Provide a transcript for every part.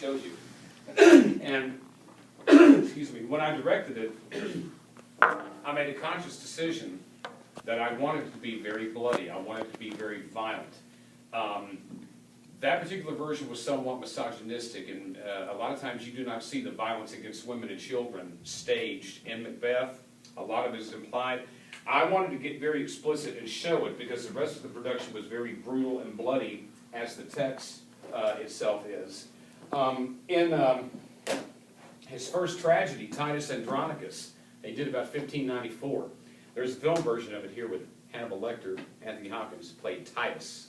shows you. And, excuse me, when I directed it, I made a conscious decision that I wanted it to be very bloody. I wanted it to be very violent. That particular version was somewhat misogynistic, and a lot of times you do not see the violence against women and children staged in Macbeth. A lot of it is implied. I wanted to get very explicit and show it because the rest of the production was very brutal and bloody, as the text itself is. In his first tragedy, Titus Andronicus, they did about 1594. There's a film version of it here with Hannibal Lecter. Anthony Hopkins played Titus.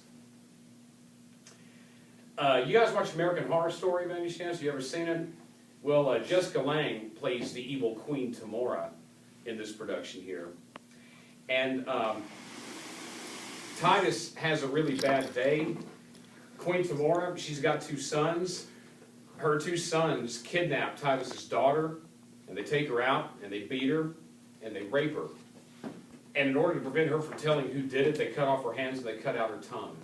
You guys watch American Horror Story by any chance? You ever seen it? Well, Jessica Lange plays the evil Queen Tamora in this production here. And Titus has a really bad day. Queen Tamora, she's got two sons. Her two sons kidnap Titus's daughter, and they take her out, and they beat her, and they rape her. And in order to prevent her from telling who did it, they cut off her hands and they cut out her tongue.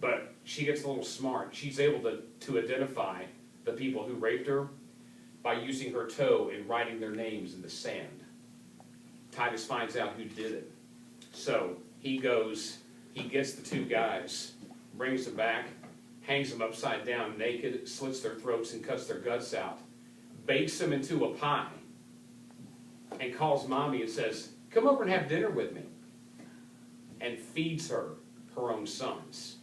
But she gets a little smart. She's able to identify the people who raped her by using her toe and writing their names in the sand. Titus finds out who did it. So he goes, he gets the two guys, brings them back, hangs them upside down naked, slits their throats and cuts their guts out, bakes them into a pie, and calls mommy and says, "Come over and have dinner with me," and feeds her her own sons.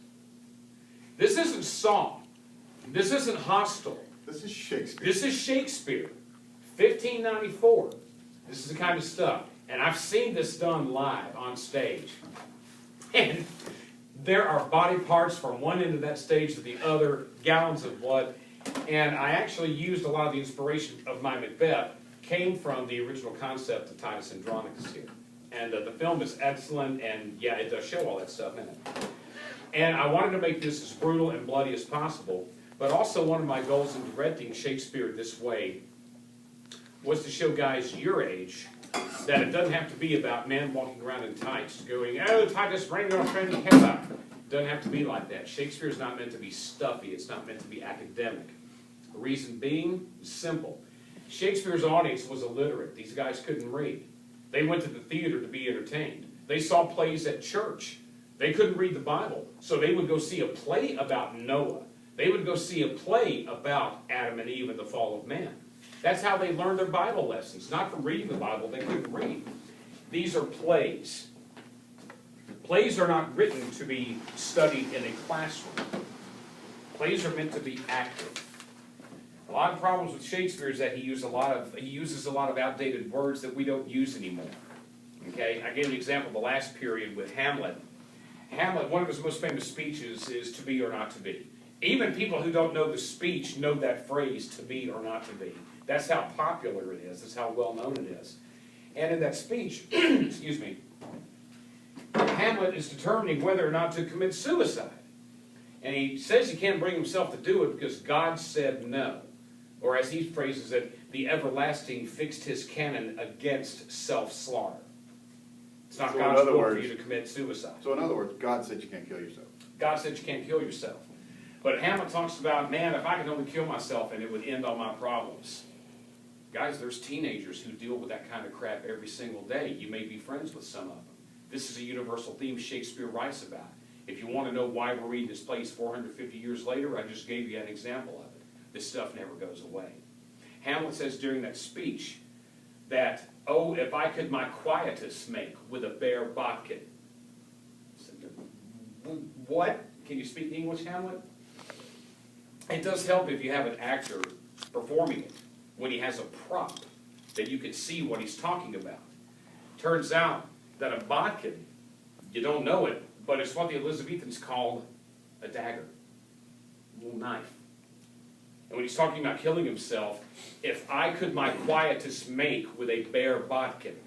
This isn't Song. This isn't Hostel. This is Shakespeare. This is Shakespeare, 1594. This is the kind of stuff. And I've seen this done live on stage. And there are body parts from one end of that stage to the other, gallons of blood. And I actually used a lot of the inspiration of my Macbeth came from the original concept of Titus Andronicus here. And the film is excellent, and yeah, it does show all that stuff in it. And I wanted to make this as brutal and bloody as possible, but also one of my goals in directing Shakespeare this way was to show guys your age that it doesn't have to be about men walking around in tights going, "Oh, Titus, bring your friend hither." It doesn't have to be like that. Shakespeare is not meant to be stuffy. It's not meant to be academic. The reason being is simple. Shakespeare's audience was illiterate. These guys couldn't read. They went to the theater to be entertained. They saw plays at church. They couldn't read the Bible, so they would go see a play about Noah. They would go see a play about Adam and Eve and the fall of man. That's how they learned their Bible lessons, not from reading the Bible. They couldn't read. These are plays. Plays are not written to be studied in a classroom. Plays are meant to be active. A lot of problems with Shakespeare is that he uses a lot of outdated words that we don't use anymore. Okay, I gave the example of the last period with Hamlet. Hamlet, one of his most famous speeches is "to be or not to be." Even people who don't know the speech know that phrase, "to be or not to be." That's how popular it is. That's how well known it is. And in that speech, excuse me, Hamlet is determining whether or not to commit suicide. And he says he can't bring himself to do it because God said no. Or as he phrases it, the everlasting fixed his canon against self-slaughter. It's not God's will for you to commit suicide. So in other words, God said you can't kill yourself. God said you can't kill yourself. But Hamlet talks about, man, if I could only kill myself and it would end all my problems. Guys, there's teenagers who deal with that kind of crap every single day. You may be friends with some of them. This is a universal theme Shakespeare writes about. If you want to know why we're reading this place 450 years later, I just gave you an example of it. This stuff never goes away. Hamlet says during that speech that, "Oh, if I could my quietus make with a bare bodkin." What? Can you speak English, Hamlet? It does help if you have an actor performing it when he has a prop that you can see what he's talking about. Turns out that a bodkin, you don't know it, but it's what the Elizabethans called a dagger, a little knife. And when he's talking about killing himself, "If I could my quietus make with a bare bodkin,"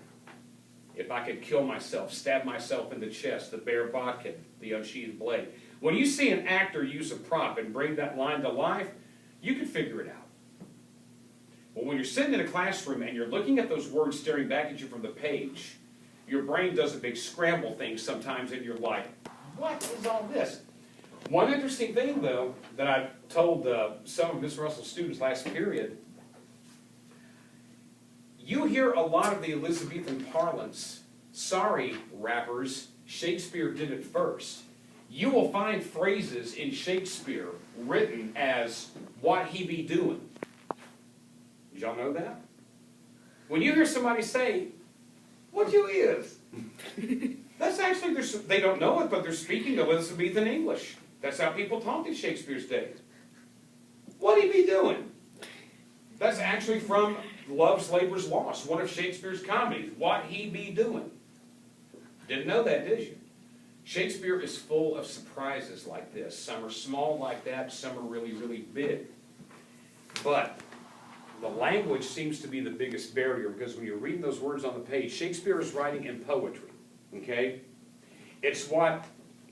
if I could kill myself, stab myself in the chest, the bare bodkin, the unsheathed blade. When you see an actor use a prop and bring that line to life, you can figure it out. But when you're sitting in a classroom and you're looking at those words staring back at you from the page, your brain does a big scramble thing sometimes and you're like, what is all this? One interesting thing, though, that I told some of Miss Russell's students last period, you hear a lot of the Elizabethan parlance, sorry, rappers, Shakespeare did it first. You will find phrases in Shakespeare written as, what he be doing. Did y'all know that? When you hear somebody say, what you is, that's actually, they don't know it, but they're speaking Elizabethan English. That's how people talked in Shakespeare's day. What he be doing? That's actually from Love's Labour's Lost, one of Shakespeare's comedies. What he be doing? Didn't know that, did you? Shakespeare is full of surprises like this. Some are small like that, some are really, really big. But the language seems to be the biggest barrier, because when you're reading those words on the page, Shakespeare is writing in poetry, okay? It's what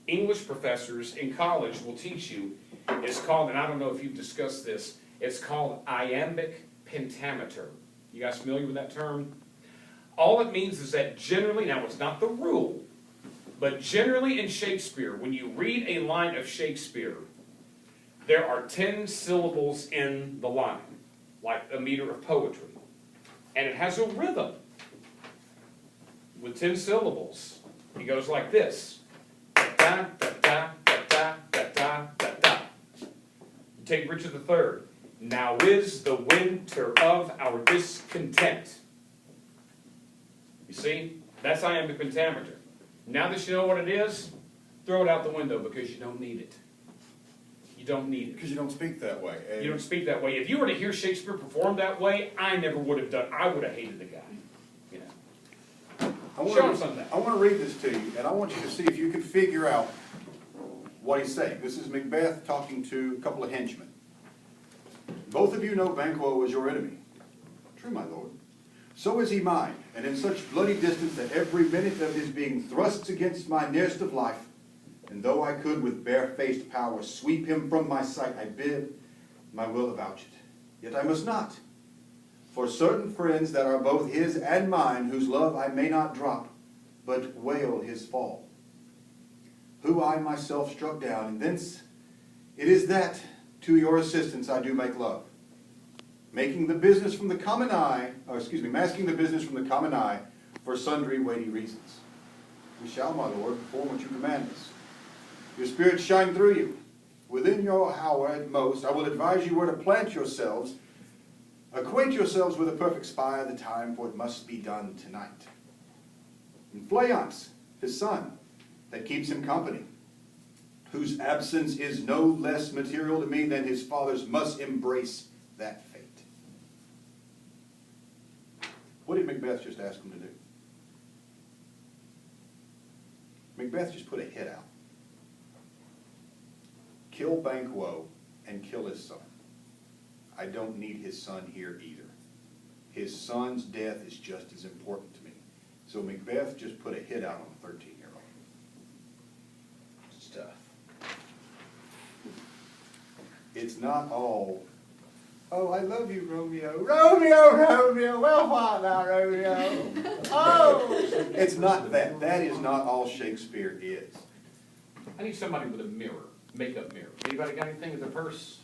English professors in college will teach you. It's called, and I don't know if you've discussed this, it's called iambic pentameter. You guys familiar with that term? All it means is that generally, now it's not the rule, but generally in Shakespeare, when you read a line of Shakespeare, there are 10 syllables in the line, like a meter of poetry. And it has a rhythm with 10 syllables. It goes like this. Da, da, da, da, da, da, da, da, da. You take Richard III. Now is the winter of our discontent. You see? That's iambic pentameter. Now that you know what it is, throw it out the window, because you don't need it. You don't need it. Because you don't speak that way. You don't speak that way. If you were to hear Shakespeare perform that way, I never would have done. I would have hated the guy. You know. Show him some of that. I want to read this to you, and I want you to see if you can figure out what he's saying. This is Macbeth talking to a couple of henchmen. Both of you know Banquo is your enemy. True, my lord. So is he mine, and in such bloody distance that every minute of his being thrusts against my nearest of life, and though I could with barefaced power sweep him from my sight, I bid my will avouch it. Yet I must not. For certain friends that are both his and mine, whose love I may not drop, but wail his fall. Who I myself struck down, and thence it is that to your assistance I do make love. Making the business from the common eye, masking the business from the common eye for sundry weighty reasons. We shall, my lord, perform what you command us. Your spirit shine through you. Within your hour at most, I will advise you where to plant yourselves. Acquaint yourselves with a perfect spy of the time, for it must be done tonight. And Fleance, his son, that keeps him company, whose absence is no less material to me than his father's, must embrace that fate. What did Macbeth just ask him to do? Macbeth just put a hit out. Kill Banquo and kill his son. I don't need his son here either. His son's death is just as important to me. So Macbeth just put a hit out on a 13-year-old. Stuff. It's not all, oh, I love you, Romeo. Romeo, Romeo, well, what now, Romeo? Oh! It's not that. That is not all Shakespeare is. I need somebody with a mirror, makeup mirror. Anybody got anything in their purse?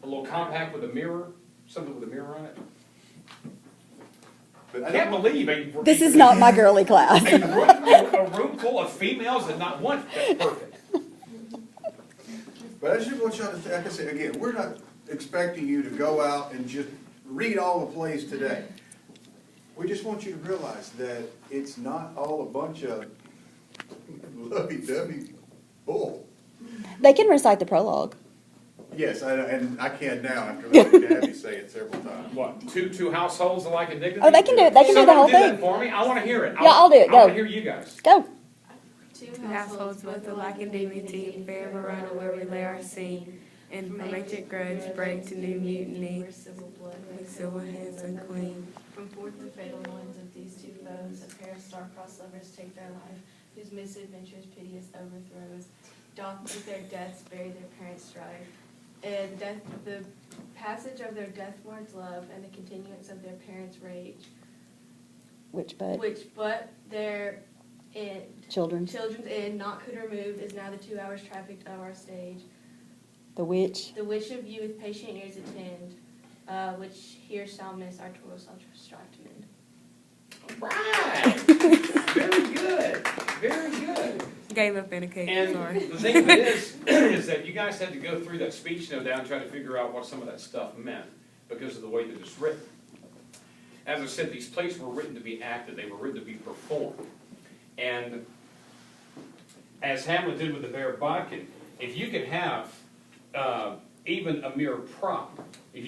A little compact with a mirror? Something with a mirror on it? But I can't believe This is not my girly class. a room full of females and not one. That's perfect. But I just want y'all to, like I said, again, we're not expecting you to go out and just read all the plays today. We just want you to realize that it's not all a bunch of lovey-dovey bull. They can recite the prologue. Yes, and I can now after listening to Abby say it several times. What? Two households alike in dignity? Oh, they can do it. They can do the whole Somebody do thing. that for me. I want to hear it. Yeah, I'll do it. I Go. want to hear you guys. Go. Two households both alike in dignity, fair Verona where we lay our scene, and from ancient grudge break to new mutiny, where civil blood with silver hands unclean. from forth the fatal loins of these two foes, a pair of star-crossed lovers take their life, whose misadventures piteous overthrows, doth with their deaths bury their parents' strife. And the passage of their deathward's love and the continuance of their parents' rage, Which but? which but their and Children's. Children's Inn, not could remove, is now the 2 hours trafficked of our stage. The witch. The which of you with patient ears attend, which here shall miss our toil shall strive to mend. Right. Very good. Very good. Gave up in a cake, And sorry. the thing of it is that you guys had to go through that speech no doubt and try to figure out what some of that stuff meant because of the way that it's written. As I said, these plays were written to be acted. They were written to be performed. And as Hamlet did with the bear bodkin, if you could have even a mere prop, if you